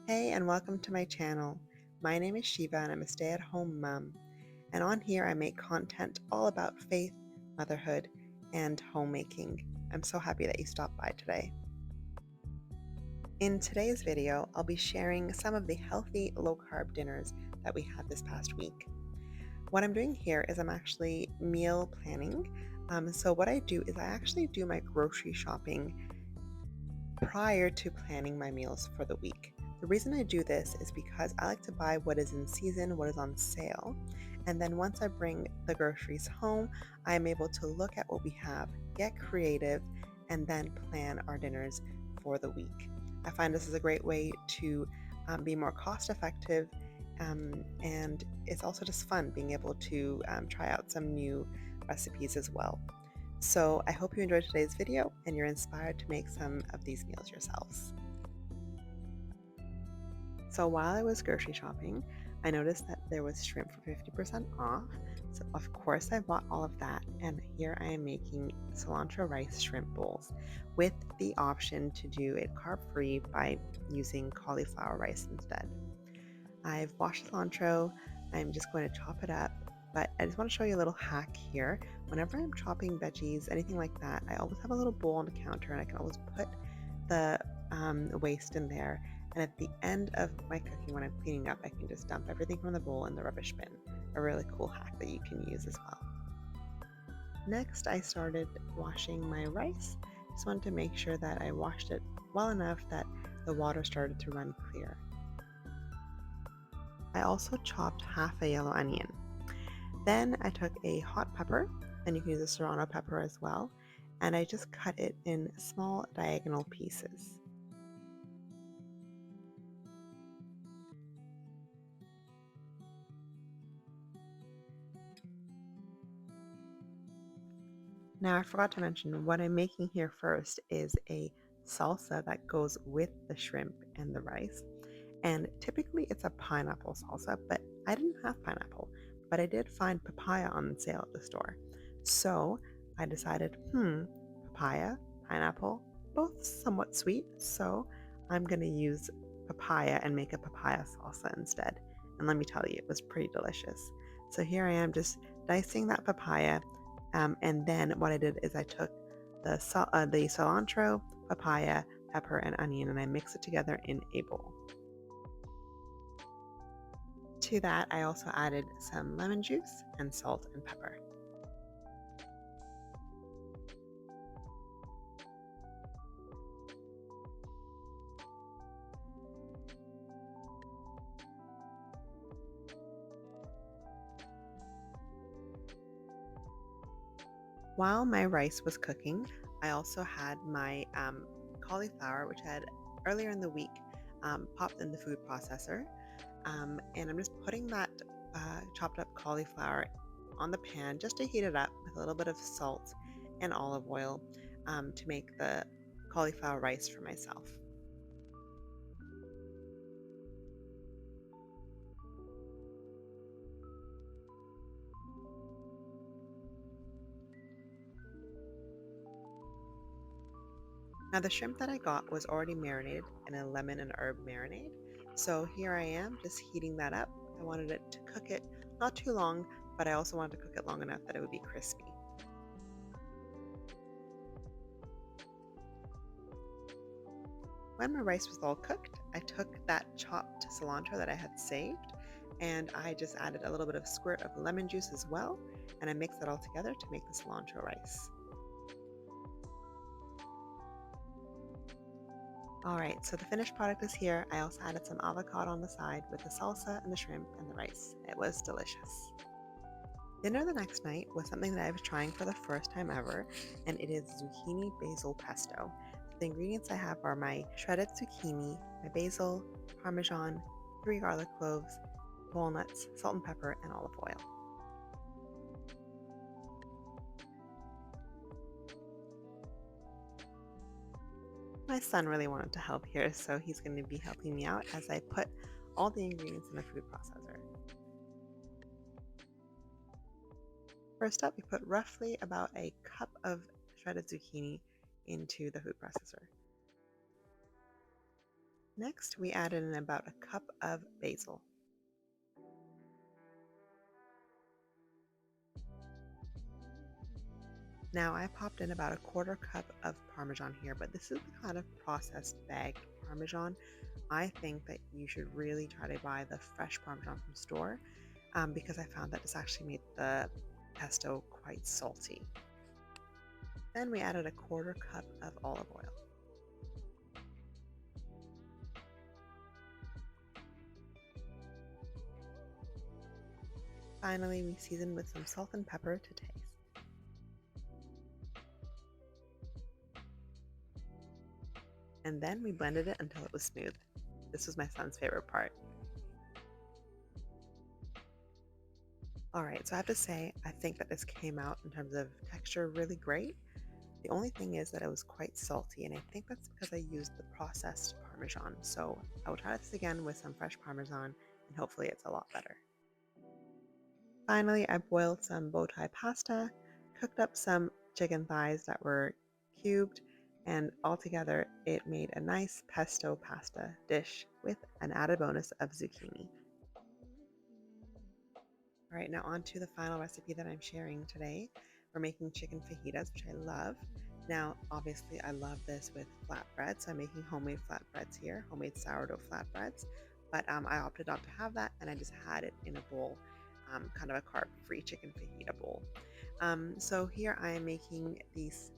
Hey, and welcome to my channel. My name is Shiva, and I'm a stay-at-home mom. And on here, I make content all about faith, motherhood, and homemaking. I'm so happy that you stopped by today. In today's video, I'll be sharing some of the healthy low-carb dinners that we had this past week. What I'm doing here is I'm actually meal planning. So what I do is I actually do my grocery shopping prior to planning my meals for the week. The reason I do this is because I like to buy what is in season, what is on sale, and then once I bring the groceries home, I'm able to look at what we have, get creative, and then plan our dinners for the week. I find this is a great way to be more cost effective, and it's also just fun being able to try out some new recipes as well. So I hope you enjoyed today's video and you're inspired to make some of these meals yourselves. So while I was grocery shopping, I noticed that there was shrimp for 50% off. So of course I bought all of that, and here I am making cilantro rice shrimp bowls with the option to do it carb-free by using cauliflower rice instead. I've washed cilantro. I'm just going to chop it up, but I just want to show you a little hack here. Whenever I'm chopping veggies, anything like that, I always have a little bowl on the counter, and I can always put the waste in there. And at the end of my cooking, when I'm cleaning up, I can just dump everything from the bowl in the rubbish bin. A really cool hack that you can use as well. Next, I started washing my rice. Just wanted to make sure that I washed it well enough that the water started to run clear. I also chopped half a yellow onion. Then I took a hot pepper, and you can use a serrano pepper as well, and I just cut it in small diagonal pieces. Now I forgot to mention what I'm making here first is a salsa that goes with the shrimp and the rice. And typically it's a pineapple salsa, but I didn't have pineapple, but I did find papaya on sale at the store. So I decided, papaya, pineapple, both somewhat sweet, so I'm going to use papaya and make a papaya salsa instead. And let me tell you, it was pretty delicious. So here I am just dicing that papaya, and then what I did is I took the cilantro, papaya, pepper, and onion, and I mixed it together in a bowl. To that, I also added some lemon juice and salt and pepper. While my rice was cooking, I also had my cauliflower, which I had earlier in the week popped in the food processor. And I'm just putting that chopped up cauliflower on the pan just to heat it up with a little bit of salt and olive oil to make the cauliflower rice for myself. Now, the shrimp that I got was already marinated in a lemon and herb marinade. So here I am just heating that up. I wanted it to cook it not too long, but I also wanted to cook it long enough that it would be crispy. When my rice was all cooked, I took that chopped cilantro that I had saved and I just added a little bit of squirt of lemon juice as well, and I mixed it all together to make the cilantro rice. Alright, so the finished product is here. I also added some avocado on the side with the salsa and the shrimp and the rice. It was delicious. Dinner the next night was something that I was trying for the first time ever, and it is zucchini basil pesto. So the ingredients I have are my shredded zucchini, my basil, parmesan, 3 garlic cloves, walnuts, salt and pepper, and olive oil. My son really wanted to help here, so he's going to be helping me out as I put all the ingredients in the food processor. First up, we put roughly about a cup of shredded zucchini into the food processor. Next, we added in about a cup of basil. Now I popped in about a quarter cup of Parmesan here, but this is the kind of processed bag Parmesan. I think that you should really try to buy the fresh Parmesan from store because I found that this actually made the pesto quite salty. Then we added a quarter cup of olive oil. Finally, we seasoned with some salt and pepper to taste. And then we blended it until it was smooth. This was my son's favorite part. All right, so I have to say, I think that this came out in terms of texture really great. The only thing is that it was quite salty, and I think that's because I used the processed Parmesan. So I will try this again with some fresh Parmesan, and hopefully it's a lot better. Finally, I boiled some bow tie pasta, cooked up some chicken thighs that were cubed, and altogether it made a nice pesto pasta dish with an added bonus of zucchini. All right, now on to the final recipe that I'm sharing today. We're making chicken fajitas, which I love. Now, obviously, I love this with flatbread, so I'm making homemade flatbreads here, homemade sourdough flatbreads. But I opted not to have that, and I just had it in a bowl, kind of a carb-free chicken fajita bowl. So here I am making these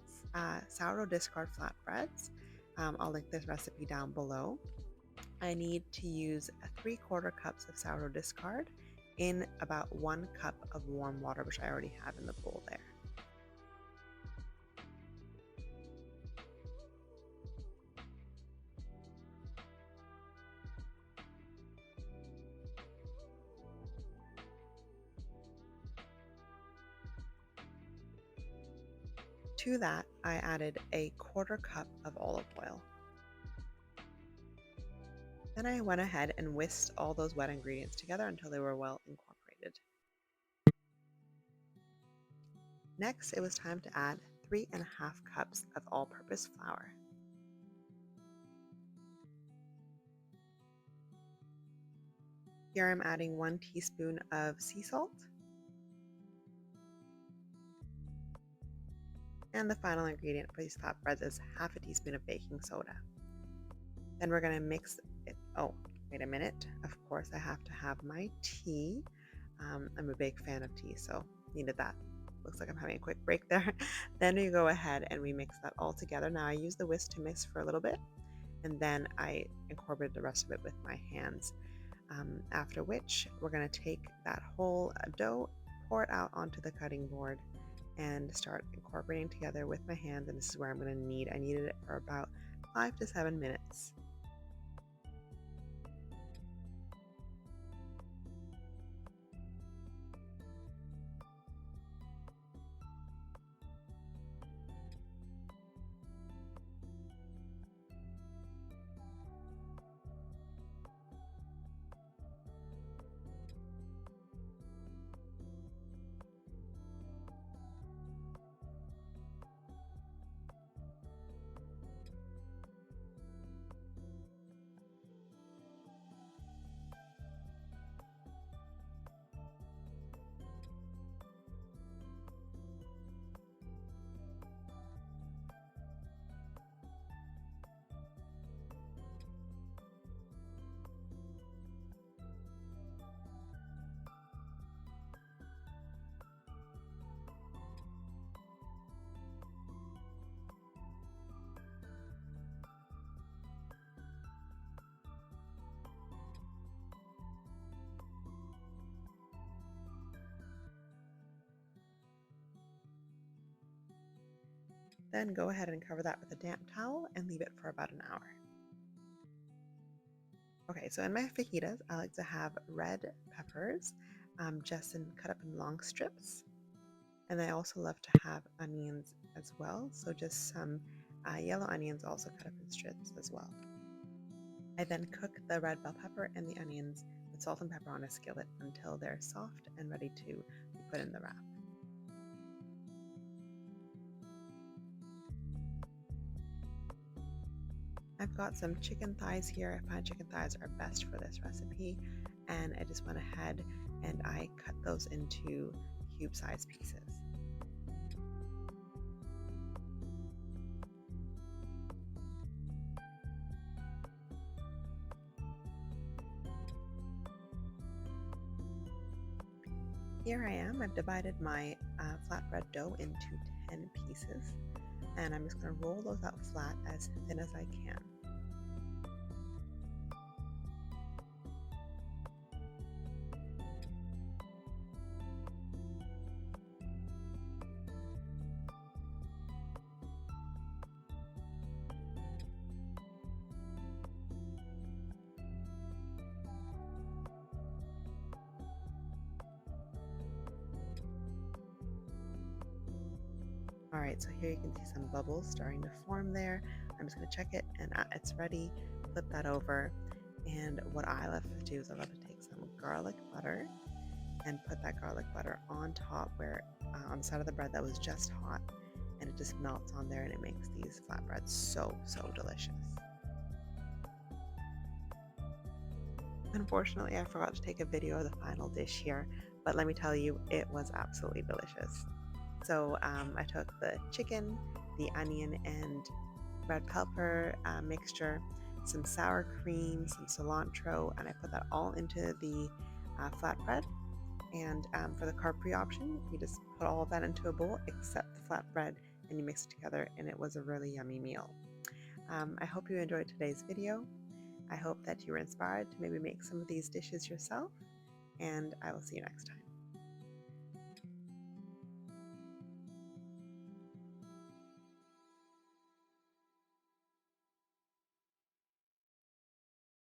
sourdough discard flatbreads. I'll link this recipe down below. I need to use 3/4 cups of sourdough discard in about 1 cup of warm water, which I already have in the bowl there. To that, I added a 1/4 cup of olive oil. Then I went ahead and whisked all those wet ingredients together until they were well incorporated. Next, it was time to add 3½ cups of all-purpose flour. Here I'm adding 1 teaspoon of sea salt. And the final ingredient for these flatbreads is 1/2 teaspoon of baking soda. Then we're going to mix it. Oh, wait a minute. Of course, I have to have my tea. I'm a big fan of tea, so needed that. Looks like I'm having a quick break there. Then we go ahead and we mix that all together. Now I use the whisk to mix for a little bit, and then I incorporate the rest of it with my hands. After which, we're going to take that whole dough, pour it out onto the cutting board, and start incorporating together with my hands. And this is where I'm going to knead. I kneaded it for about 5 to 7 minutes. Then go ahead and cover that with a damp towel and leave it for about an hour. Okay, so in my fajitas, I like to have red peppers, cut up in long strips. And I also love to have onions as well, so just some yellow onions also cut up in strips as well. I then cook the red bell pepper and the onions with salt and pepper on a skillet until they're soft and ready to be put in the wrap. I've got some chicken thighs here. I find chicken thighs are best for this recipe, and I just went ahead and I cut those into cube-sized pieces. Here I am. I've divided my flatbread dough into 10 pieces, and I'm just going to roll those out flat as thin as I can. All right, so here you can see some bubbles starting to form there. I'm just going to check it, and it's ready. Flip that over, and what I love to do is I love to take some garlic butter and put that garlic butter on top where on the side of the bread that was just hot, and it just melts on there, and it makes these flatbreads so delicious. Unfortunately, I forgot to take a video of the final dish here, but let me tell you, it was absolutely delicious. So I took the chicken, the onion, and red pepper mixture, some sour cream, some cilantro, and I put that all into the flatbread. And for the carb-free option, you just put all of that into a bowl except the flatbread, and you mix it together, and it was a really yummy meal. I hope you enjoyed today's video. I hope that you were inspired to maybe make some of these dishes yourself, and I will see you next time.